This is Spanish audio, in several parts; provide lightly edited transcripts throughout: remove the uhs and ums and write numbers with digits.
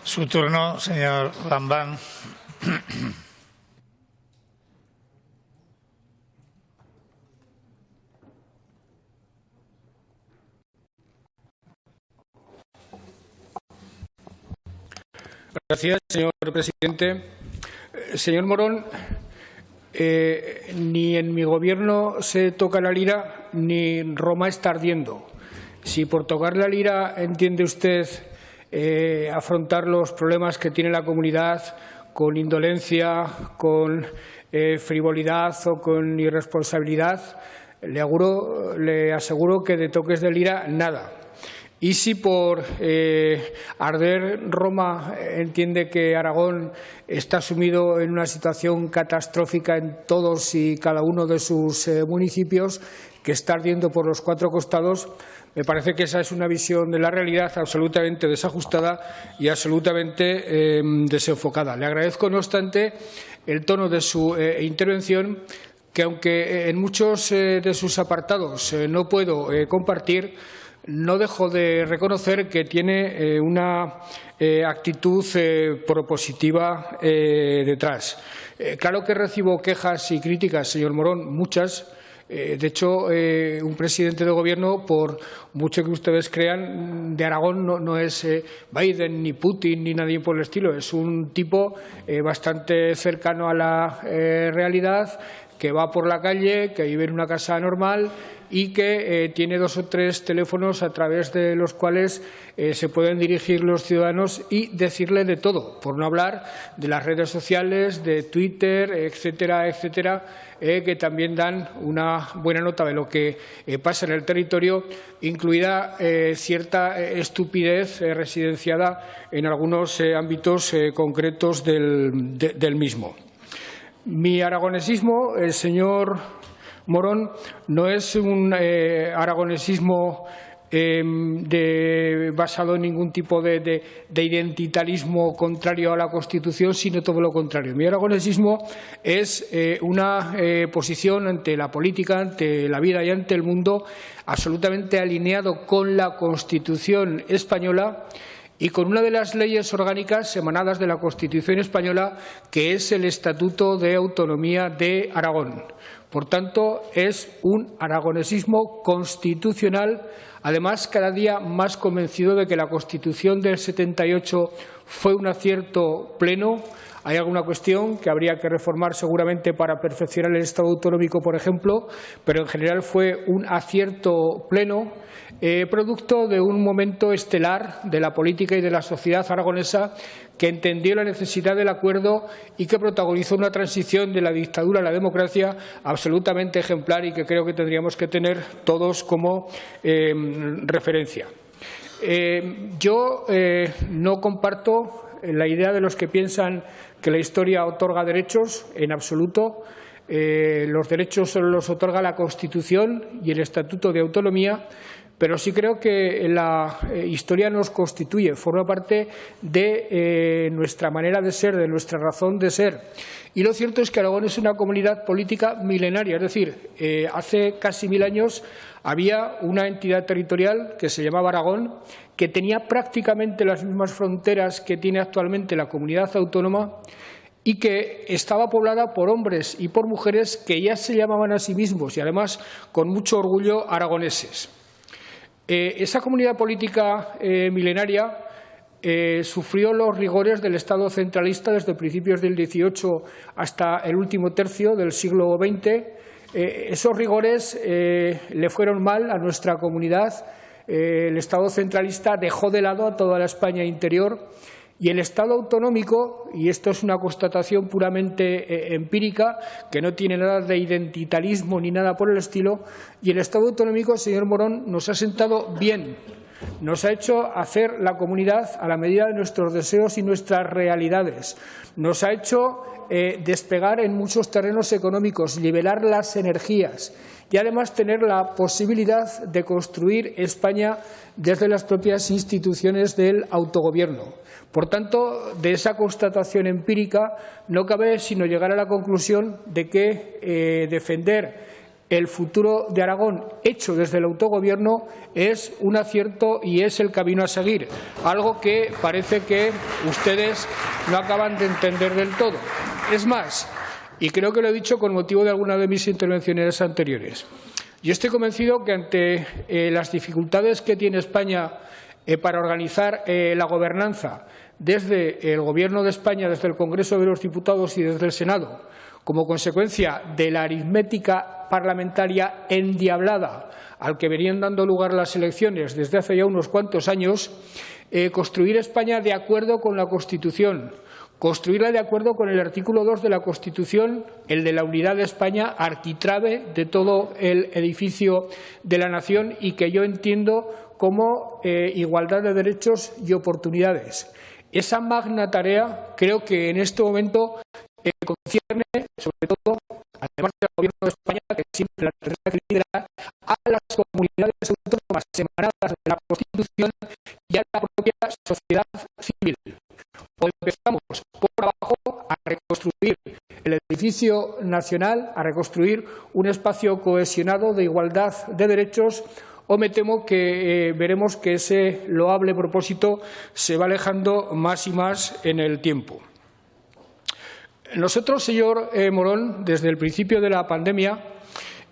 Su turno, señor Lambán. Gracias, señor presidente. Señor Morón, ni en mi gobierno se toca la lira ni Roma está ardiendo. Si por tocar la lira entiende usted afrontar los problemas que tiene la comunidad con indolencia, con frivolidad o con irresponsabilidad, le aseguro que de toques de lira nada. Y si por arder Roma entiende que Aragón está sumido en una situación catastrófica en todos y cada uno de sus municipios, que está ardiendo por los cuatro costados, me parece que esa es una visión de la realidad absolutamente desajustada y absolutamente desenfocada. Le agradezco, no obstante, el tono de su intervención, que aunque en muchos de sus apartados no puedo compartir, no dejo de reconocer que tiene una actitud propositiva detrás. Claro que recibo quejas y críticas, señor Morón, muchas. De hecho, un presidente de gobierno, por mucho que ustedes crean, de Aragón no es Biden, ni Putin, ni nadie por el estilo. Es un tipo bastante cercano a la realidad, que va por la calle, que vive en una casa normal y que tiene 2 o 3 teléfonos a través de los cuales se pueden dirigir los ciudadanos y decirle de todo, por no hablar de las redes sociales, de Twitter, etcétera, etcétera, que también dan una buena nota de lo que pasa en el territorio, incluida cierta estupidez residenciada en algunos ámbitos concretos del mismo. Mi aragonesismo, el señor Morón, no es un aragonesismo basado en ningún tipo de identitarismo contrario a la Constitución, sino todo lo contrario. Mi aragonesismo es una posición ante la política, ante la vida y ante el mundo absolutamente alineado con la Constitución española y con una de las leyes orgánicas emanadas de la Constitución española, que es el Estatuto de Autonomía de Aragón. Por tanto, es un aragonesismo constitucional, además cada día más convencido de que la Constitución del 78 fue un acierto pleno. Hay alguna cuestión que habría que reformar seguramente para perfeccionar el Estado autonómico, por ejemplo, pero en general fue un acierto pleno, producto de un momento estelar de la política y de la sociedad aragonesa, que entendió la necesidad del acuerdo y que protagonizó una transición de la dictadura a la democracia absolutamente ejemplar y que creo que tendríamos que tener todos como referencia. Yo no comparto la idea de los que piensan que la historia otorga derechos, en absoluto. Los derechos solo los otorga la Constitución y el Estatuto de Autonomía, pero sí creo que la historia nos constituye, forma parte de nuestra manera de ser, de nuestra razón de ser. Y lo cierto es que Aragón es una comunidad política milenaria, es decir, hace casi 1000 años había una entidad territorial que se llamaba Aragón, que tenía prácticamente las mismas fronteras que tiene actualmente la comunidad autónoma y que estaba poblada por hombres y por mujeres que ya se llamaban a sí mismos y además con mucho orgullo aragoneses. Esa comunidad política milenaria sufrió los rigores del Estado centralista desde principios del XVIII hasta el último tercio del siglo XX. Esos rigores le fueron mal a nuestra comunidad. El Estado centralista dejó de lado a toda la España interior y el Estado autonómico, y esto es una constatación puramente empírica, que no tiene nada de identitarismo ni nada por el estilo, y el Estado autonómico, señor Morón, nos ha sentado bien, nos ha hecho hacer la comunidad a la medida de nuestros deseos y nuestras realidades, nos ha hecho despegar en muchos terrenos económicos, nivelar las energías y además tener la posibilidad de construir España desde las propias instituciones del autogobierno. Por tanto, de esa constatación empírica no cabe sino llegar a la conclusión de que defender el futuro de Aragón hecho desde el autogobierno es un acierto y es el camino a seguir, algo que parece que ustedes no acaban de entender del todo. Es más, y creo que lo he dicho con motivo de alguna de mis intervenciones anteriores, yo estoy convencido que ante las dificultades que tiene España para organizar la gobernanza desde el Gobierno de España, desde el Congreso de los Diputados y desde el Senado, como consecuencia de la aritmética parlamentaria endiablada al que venían dando lugar las elecciones desde hace ya unos cuantos años, construir España de acuerdo con la Constitución, construirla de acuerdo con el artículo 2 de la Constitución, el de la unidad de España, arquitrabe de todo el edificio de la nación y que yo entiendo como igualdad de derechos y oportunidades. Esa magna tarea creo que en este momento concierne, sobre todo, además del Gobierno de España, que siempre la tendrá que liderar, a las comunidades autónomas emanadas de la Constitución y a la propia sociedad civil. O empezamos por abajo a reconstruir el edificio nacional, a reconstruir un espacio cohesionado de igualdad de derechos, o me temo que veremos que ese loable propósito se va alejando más y más en el tiempo. Nosotros, señor Morón, desde el principio de la pandemia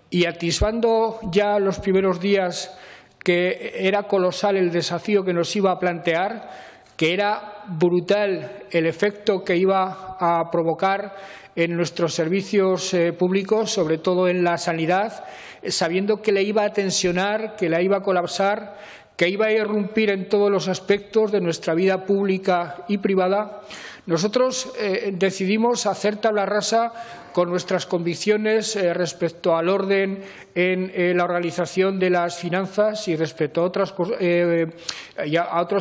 y atisbando ya los primeros días que era colosal el desafío que nos iba a plantear, que era brutal el efecto que iba a provocar en nuestros servicios públicos, sobre todo en la sanidad, sabiendo que le iba a tensionar, que la iba a colapsar, que iba a irrumpir en todos los aspectos de nuestra vida pública y privada, nosotros decidimos hacer tabla rasa con nuestras convicciones respecto al orden en la organización de las finanzas y respecto a otros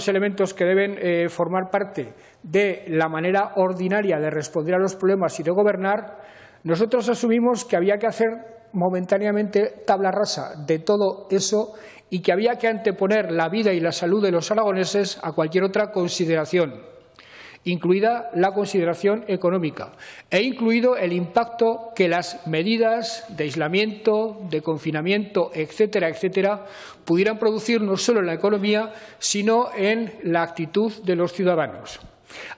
elementos que deben formar parte de la manera ordinaria de responder a los problemas y de gobernar. Nosotros asumimos que había que hacer momentáneamente tabla rasa de todo eso y que había que anteponer la vida y la salud de los aragoneses a cualquier otra consideración, incluida la consideración económica e incluido el impacto que las medidas de aislamiento, de confinamiento, etcétera, etcétera, pudieran producir no solo en la economía, sino en la actitud de los ciudadanos.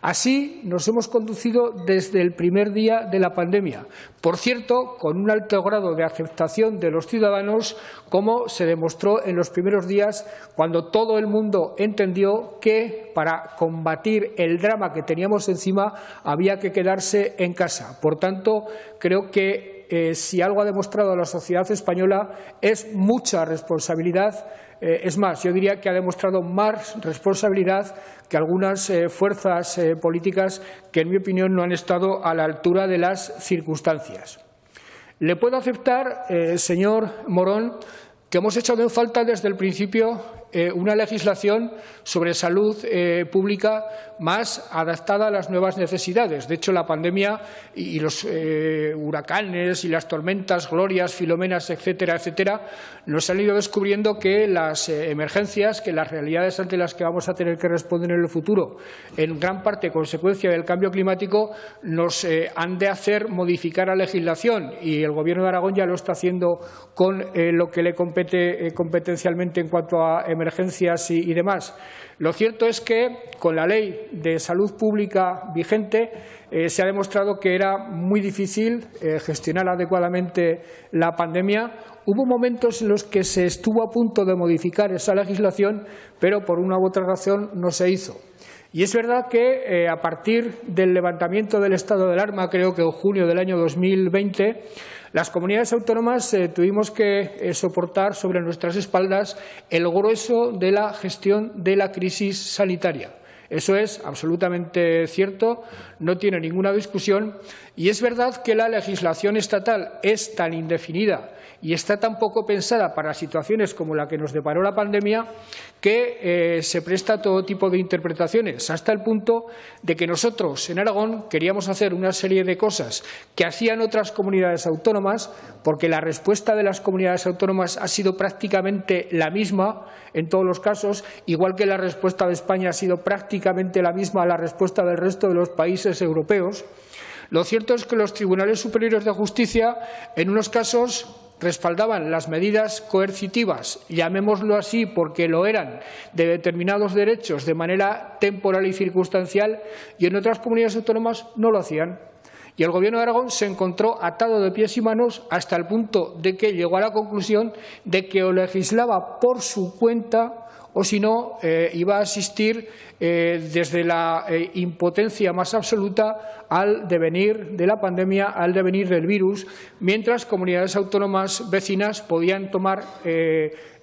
Así nos hemos conducido desde el primer día de la pandemia, por cierto, con un alto grado de aceptación de los ciudadanos, como se demostró en los primeros días cuando todo el mundo entendió que para combatir el drama que teníamos encima había que quedarse en casa. Por tanto, creo que si algo ha demostrado la sociedad española es mucha responsabilidad. Es más, yo diría que ha demostrado más responsabilidad que algunas fuerzas políticas que, en mi opinión, no han estado a la altura de las circunstancias. Le puedo aceptar, señor Morón, que hemos echado en falta desde el principio una legislación sobre salud pública más adaptada a las nuevas necesidades. De hecho, la pandemia y los huracanes y las tormentas, Glorias, Filomenas, etcétera, etcétera, nos han ido descubriendo que las emergencias, que las realidades ante las que vamos a tener que responder en el futuro, en gran parte consecuencia del cambio climático, nos han de hacer modificar la legislación y el Gobierno de Aragón ya lo está haciendo con lo que le compete competencialmente en cuanto a emergencias y demás. Lo cierto es que con la Ley de Salud Pública vigente se ha demostrado que era muy difícil gestionar adecuadamente la pandemia. Hubo momentos en los que se estuvo a punto de modificar esa legislación, pero por una u otra razón no se hizo. Y es verdad que a partir del levantamiento del estado de alarma, creo que en junio del año 2020, las comunidades autónomas tuvimos que soportar sobre nuestras espaldas el grueso de la gestión de la crisis sanitaria. Eso es absolutamente cierto, no tiene ninguna discusión, y es verdad que la legislación estatal es tan indefinida y está tan poco pensada para situaciones como la que nos deparó la pandemia que se presta a todo tipo de interpretaciones, hasta el punto de que nosotros en Aragón queríamos hacer una serie de cosas que hacían otras comunidades autónomas, porque la respuesta de las comunidades autónomas ha sido prácticamente la misma en todos los casos, igual que la respuesta de España ha sido prácticamente la misma a la respuesta del resto de los países europeos. Lo cierto es que los tribunales superiores de justicia, en unos casos, respaldaban las medidas coercitivas, llamémoslo así porque lo eran, de determinados derechos de manera temporal y circunstancial, y en otras comunidades autónomas no lo hacían. Y el Gobierno de Aragón se encontró atado de pies y manos hasta el punto de que llegó a la conclusión de que o legislaba por su cuenta o si no, iba a asistir desde la impotencia más absoluta al devenir de la pandemia, al devenir del virus, mientras comunidades autónomas vecinas podían tomar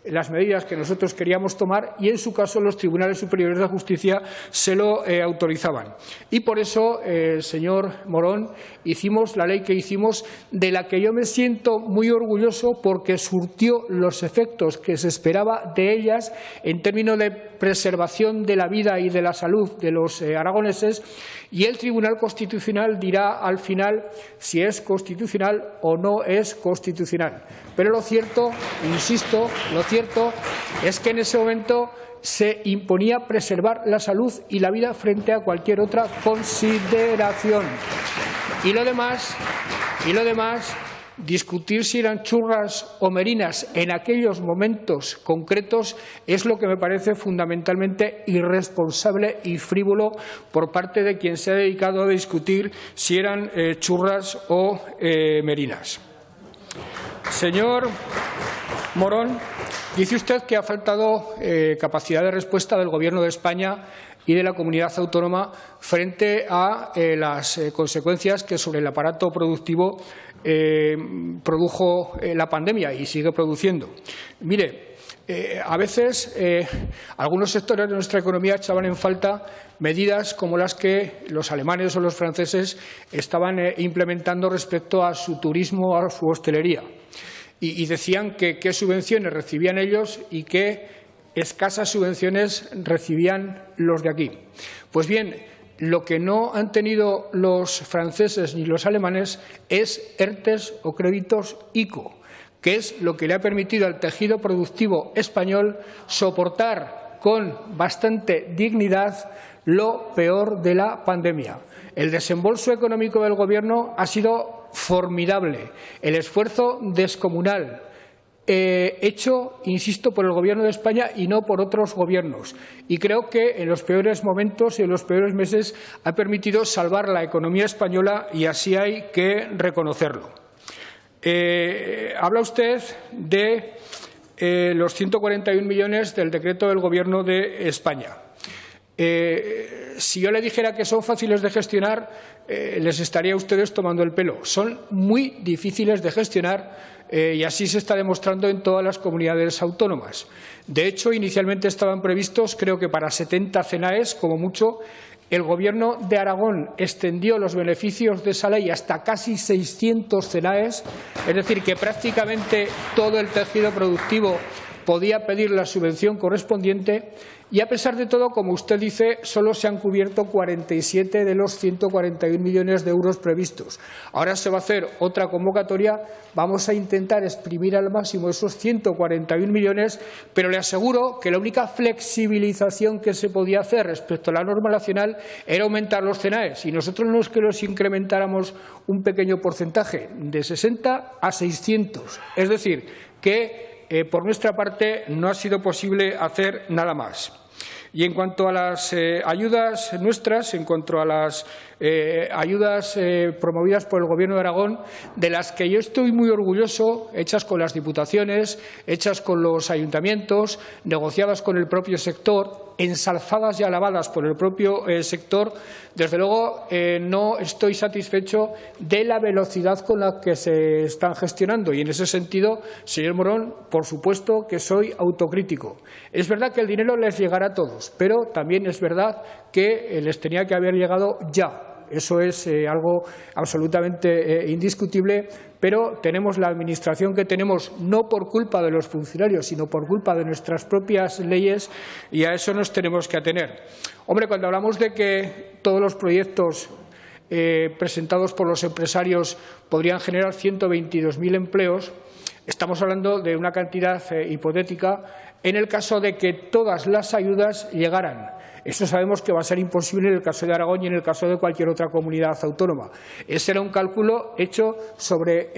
las medidas que nosotros queríamos tomar y, en su caso, los tribunales superiores de justicia se lo autorizaban. Y por eso, señor Morón, hicimos la ley que hicimos, de la que yo me siento muy orgulloso porque surtió los efectos que se esperaba de ellas en términos de preservación de la vida y de la salud de los aragoneses, y el Tribunal Constitucional dirá al final si es constitucional o no es constitucional. Pero lo cierto, insisto, lo cierto es que en ese momento se imponía preservar la salud y la vida frente a cualquier otra consideración. Y lo demás, discutir si eran churras o merinas en aquellos momentos concretos es lo que me parece fundamentalmente irresponsable y frívolo por parte de quien se ha dedicado a discutir si eran churras o merinas. Señor Morón, dice usted que ha faltado capacidad de respuesta del Gobierno de España y de la comunidad autónoma frente a las consecuencias que sobre el aparato productivo produjo la pandemia y sigue produciendo. Mire, a veces algunos sectores de nuestra economía echaban en falta medidas como las que los alemanes o los franceses estaban implementando respecto a su turismo, a su hostelería. Y decían que qué subvenciones recibían ellos y qué escasas subvenciones recibían los de aquí. Pues bien, lo que no han tenido los franceses ni los alemanes es ERTES o créditos ICO, que es lo que le ha permitido al tejido productivo español soportar con bastante dignidad lo peor de la pandemia. El desembolso económico del Gobierno ha sido formidable, el esfuerzo descomunal, hecho, insisto, por el Gobierno de España y no por otros gobiernos. Y creo que en los peores momentos y en los peores meses ha permitido salvar la economía española y así hay que reconocerlo. Habla usted de los 141 millones del decreto del Gobierno de España. Si yo le dijera que son fáciles de gestionar, les estaría a ustedes tomando el pelo. Son muy difíciles de gestionar y así se está demostrando en todas las comunidades autónomas. De hecho, inicialmente estaban previstos, creo que para 70 CENAES, como mucho. El Gobierno de Aragón extendió los beneficios de esa ley hasta casi 600 CENAES, es decir, que prácticamente todo el tejido productivo podía pedir la subvención correspondiente y, a pesar de todo, como usted dice, solo se han cubierto 47 de los 141 millones de euros previstos. Ahora se va a hacer otra convocatoria, vamos a intentar exprimir al máximo esos 141 millones, pero le aseguro que la única flexibilización que se podía hacer respecto a la norma nacional era aumentar los CENAES, y nosotros no es que los incrementáramos un pequeño porcentaje, de 60 a 600, es decir, que por nuestra parte no ha sido posible hacer nada más. Y en cuanto a las ayudas nuestras, en cuanto a las ayudas promovidas por el Gobierno de Aragón, de las que yo estoy muy orgulloso, hechas con las diputaciones, hechas con los ayuntamientos, negociadas con el propio sector, ensalzadas y alabadas por el propio sector, desde luego no estoy satisfecho de la velocidad con la que se están gestionando. Y en ese sentido, señor Morón, por supuesto que soy autocrítico. Es verdad que el dinero les llegará a todos, pero también es verdad que les tenía que haber llegado ya. Eso es algo absolutamente indiscutible, pero tenemos la administración que tenemos no por culpa de los funcionarios, sino por culpa de nuestras propias leyes, y a eso nos tenemos que atener. Hombre, cuando hablamos de que todos los proyectos presentados por los empresarios podrían generar 122.000 empleos, estamos hablando de una cantidad hipotética en el caso de que todas las ayudas llegaran. Eso sabemos que va a ser imposible en el caso de Aragón y en el caso de cualquier otra comunidad autónoma. Ese era un cálculo hecho sobre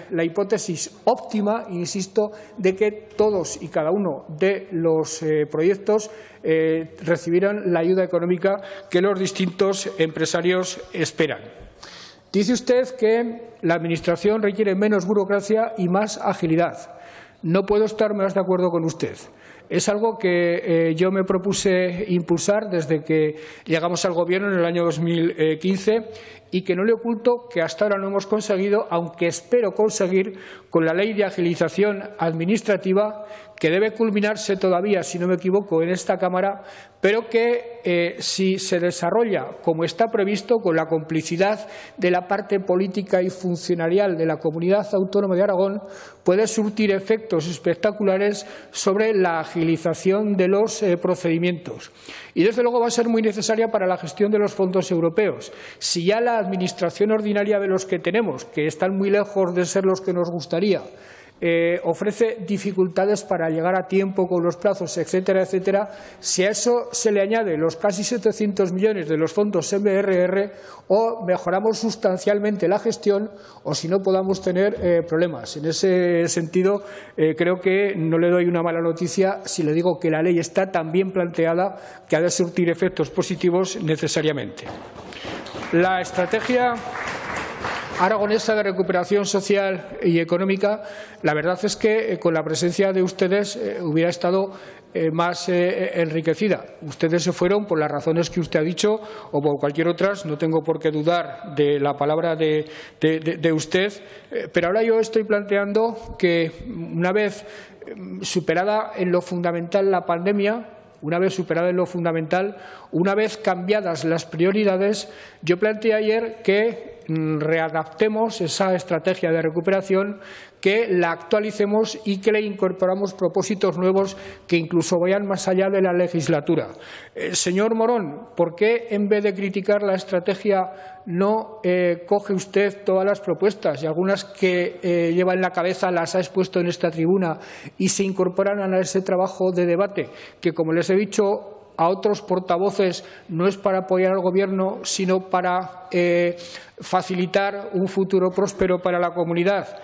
la hipótesis óptima, insisto, de que todos y cada uno de los proyectos recibieran la ayuda económica que los distintos empresarios esperan. Dice usted que la Administración requiere menos burocracia y más agilidad. No puedo estar más de acuerdo con usted. Es algo que yo me propuse impulsar desde que llegamos al Gobierno en el año 2015 y que no le oculto que hasta ahora no hemos conseguido, aunque espero conseguir con la Ley de Agilización Administrativa, que debe culminarse todavía, si no me equivoco, en esta Cámara, pero que si se desarrolla como está previsto, con la complicidad de la parte política y funcionarial de la Comunidad Autónoma de Aragón, puede surtir efectos espectaculares sobre la agilización de los procedimientos. Y, desde luego, va a ser muy necesaria para la gestión de los fondos europeos. Si ya la administración ordinaria de los que tenemos, que están muy lejos de ser los que nos gustaría, ofrece dificultades para llegar a tiempo con los plazos, etcétera, etcétera, si a eso se le añade los casi 700 millones de los fondos MRR, o mejoramos sustancialmente la gestión o, si no, podamos tener problemas. En ese sentido, creo que no le doy una mala noticia si le digo que la ley está tan bien planteada que ha de surtir efectos positivos necesariamente. La estrategia aragonesa de recuperación social y económica, la verdad es que con la presencia de ustedes hubiera estado más enriquecida. Ustedes se fueron por las razones que usted ha dicho o por cualquier otras, no tengo por qué dudar de la palabra de usted, pero ahora yo estoy planteando que, una vez superada en lo fundamental la pandemia, una vez superada en lo fundamental, una vez cambiadas las prioridades, yo planteé ayer que readaptemos esa estrategia de recuperación, que la actualicemos y que le incorporamos propósitos nuevos que incluso vayan más allá de la legislatura. Señor Morón, ¿por qué en vez de criticar la estrategia no coge usted todas las propuestas y algunas que lleva en la cabeza las ha expuesto en esta tribuna y se incorporan a ese trabajo de debate que, como les he dicho a otros portavoces, no es para apoyar al Gobierno, sino para facilitar un futuro próspero para la comunidad?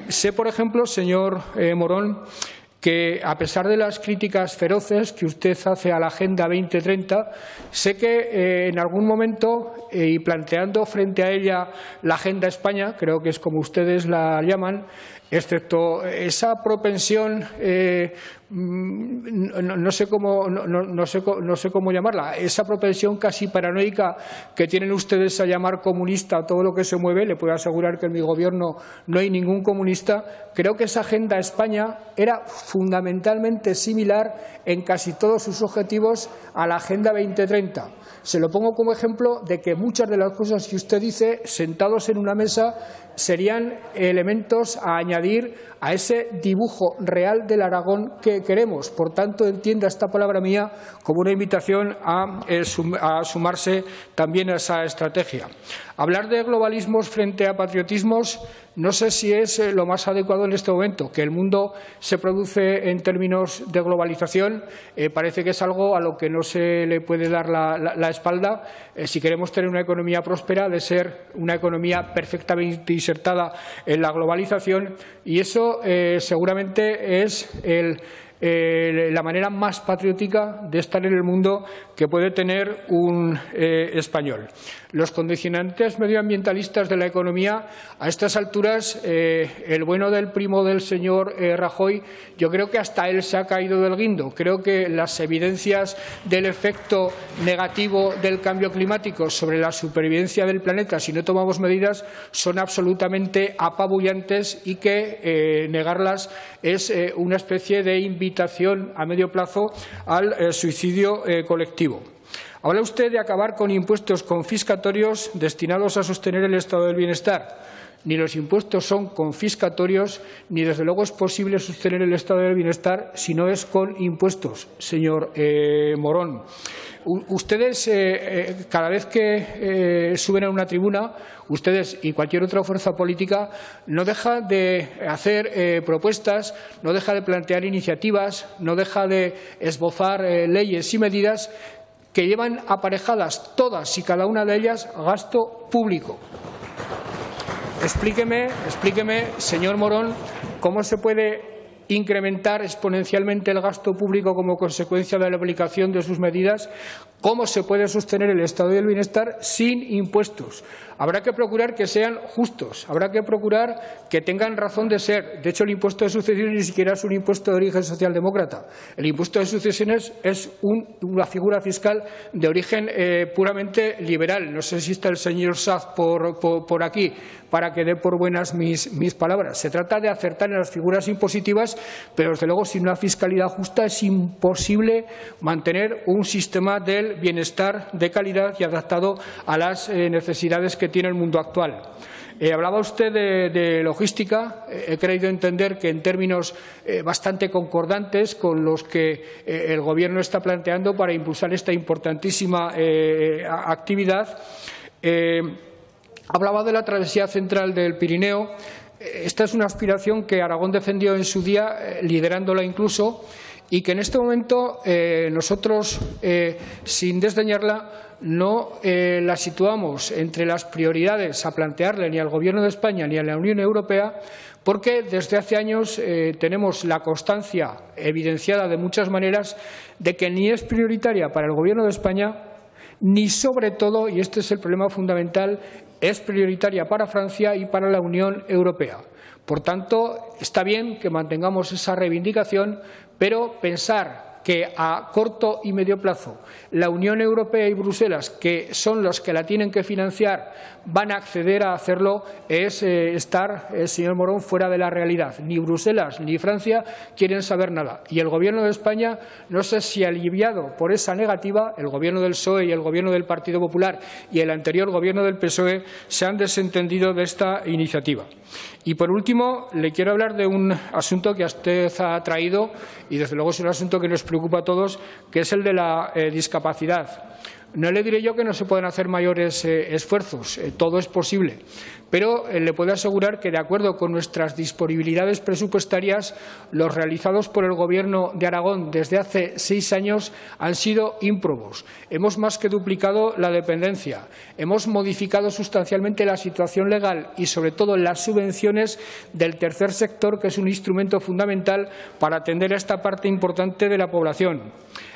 Sé, por ejemplo, señor Morón, que, a pesar de las críticas feroces que usted hace a la Agenda 2030, sé que en algún momento, y planteando frente a ella la Agenda España, creo que es como ustedes la llaman, excepto esa propensión, no sé cómo llamarla, esa propensión casi paranoica que tienen ustedes a llamar comunista a todo lo que se mueve. Le puedo asegurar que en mi Gobierno no hay ningún comunista. Creo que esa Agenda España era fundamentalmente similar en casi todos sus objetivos a la Agenda 2030. Se lo pongo como ejemplo de que muchas de las cosas que usted dice, sentados en una mesa, serían elementos a añadir a ese dibujo real del Aragón que queremos. Por tanto, entienda esta palabra mía como una invitación a sumarse también a esa estrategia. Hablar de globalismos frente a patriotismos no sé si es lo más adecuado en este momento. Que el mundo se produce en términos de globalización parece que es algo a lo que no se le puede dar la espalda. Si queremos tener una economía próspera, de ser una economía perfectamente insertada en la globalización, y eso seguramente es la manera más patriótica de estar en el mundo que puede tener un español. Los condicionantes medioambientalistas de la economía, a estas alturas, el bueno del primo del señor Rajoy, yo creo que hasta él se ha caído del guindo. Creo que las evidencias del efecto negativo del cambio climático sobre la supervivencia del planeta, si no tomamos medidas, son absolutamente apabullantes, y que negarlas es una especie de invitación a medio plazo al suicidio colectivo. Habla usted de acabar con impuestos confiscatorios destinados a sostener el estado del bienestar. ni los impuestos son confiscatorios, ni desde luego es posible sostener el estado del bienestar si no es con impuestos, señor Morón. Ustedes, cada vez que suben a una tribuna, ustedes y cualquier otra fuerza política no deja de hacer propuestas, no deja de plantear iniciativas, no deja de esbozar leyes y medidas que llevan aparejadas todas y cada una de ellas gasto público. Explíqueme, señor Morón, cómo se puede incrementar exponencialmente el gasto público como consecuencia de la aplicación de sus medidas, cómo se puede sostener el estado del bienestar sin impuestos. Habrá que procurar que sean justos, habrá que procurar que tengan razón de ser. De hecho, el impuesto de sucesiones ni siquiera es un impuesto de origen socialdemócrata. El impuesto de sucesiones es una figura fiscal de origen puramente liberal. No sé si está el señor Saz por aquí para que dé por buenas mis palabras. Se trata de acertar en las figuras impositivas, pero desde luego sin una fiscalidad justa es imposible mantener un sistema del bienestar de calidad y adaptado a las necesidades que tiene el mundo actual. Hablaba usted de logística. He creído entender que en términos bastante concordantes con los que el Gobierno está planteando para impulsar esta importantísima actividad. Hablaba de la travesía central del Pirineo. Esta es una aspiración que Aragón defendió en su día, liderándola incluso, y que en este momento nosotros, sin desdeñarla, no la situamos entre las prioridades a plantearle ni al Gobierno de España ni a la Unión Europea, porque desde hace años tenemos la constancia evidenciada de muchas maneras de que ni es prioritaria para el Gobierno de España, ni sobre todo, y este es el problema fundamental, es prioritaria para Francia y para la Unión Europea. Por tanto, está bien que mantengamos esa reivindicación, pero pensar que a corto y medio plazo la Unión Europea y Bruselas, que son los que la tienen que financiar, van a acceder a hacerlo, es estar, señor Morón, fuera de la realidad. Ni Bruselas ni Francia quieren saber nada. Y el Gobierno de España, no sé si aliviado por esa negativa, el Gobierno del PSOE y el Gobierno del Partido Popular y el anterior Gobierno del PSOE se han desentendido de esta iniciativa. Y, por último, le quiero hablar de un asunto que usted ha traído y, desde luego, es un asunto que nos preocupa a todos, que es el de la discapacidad. No le diré yo que no se pueden hacer mayores esfuerzos, todo es posible, pero le puedo asegurar que, de acuerdo con nuestras disponibilidades presupuestarias, los realizados por el Gobierno de Aragón desde hace 6 años han sido ímprobos. Hemos más que duplicado la dependencia, hemos modificado sustancialmente la situación legal y, sobre todo, las subvenciones del tercer sector, que es un instrumento fundamental para atender a esta parte importante de la población.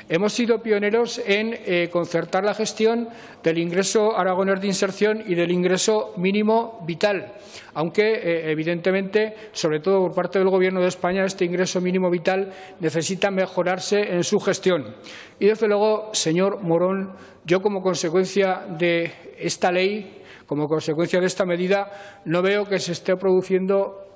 Hemos sido pioneros en concertar la gestión del ingreso aragonés de inserción y del ingreso mínimo vital, aunque evidentemente, sobre todo por parte del Gobierno de España, este ingreso mínimo vital necesita mejorarse en su gestión. Y, desde luego, señor Morón, yo, como consecuencia de esta ley, como consecuencia de esta medida, no veo que se esté produciendo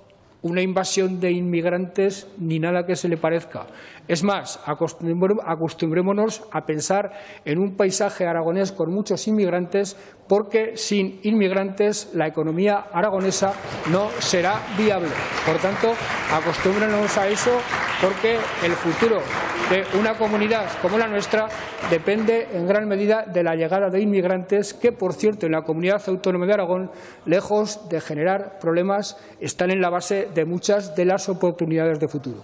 una invasión de inmigrantes ni nada que se le parezca. Es más, acostumbrémonos a pensar en un paisaje aragonés con muchos inmigrantes, porque sin inmigrantes la economía aragonesa no será viable. Por tanto, acostúmbrenos a eso, porque el futuro de una comunidad como la nuestra depende en gran medida de la llegada de inmigrantes que, por cierto, en la Comunidad Autónoma de Aragón, lejos de generar problemas, están en la base de muchas de las oportunidades de futuro.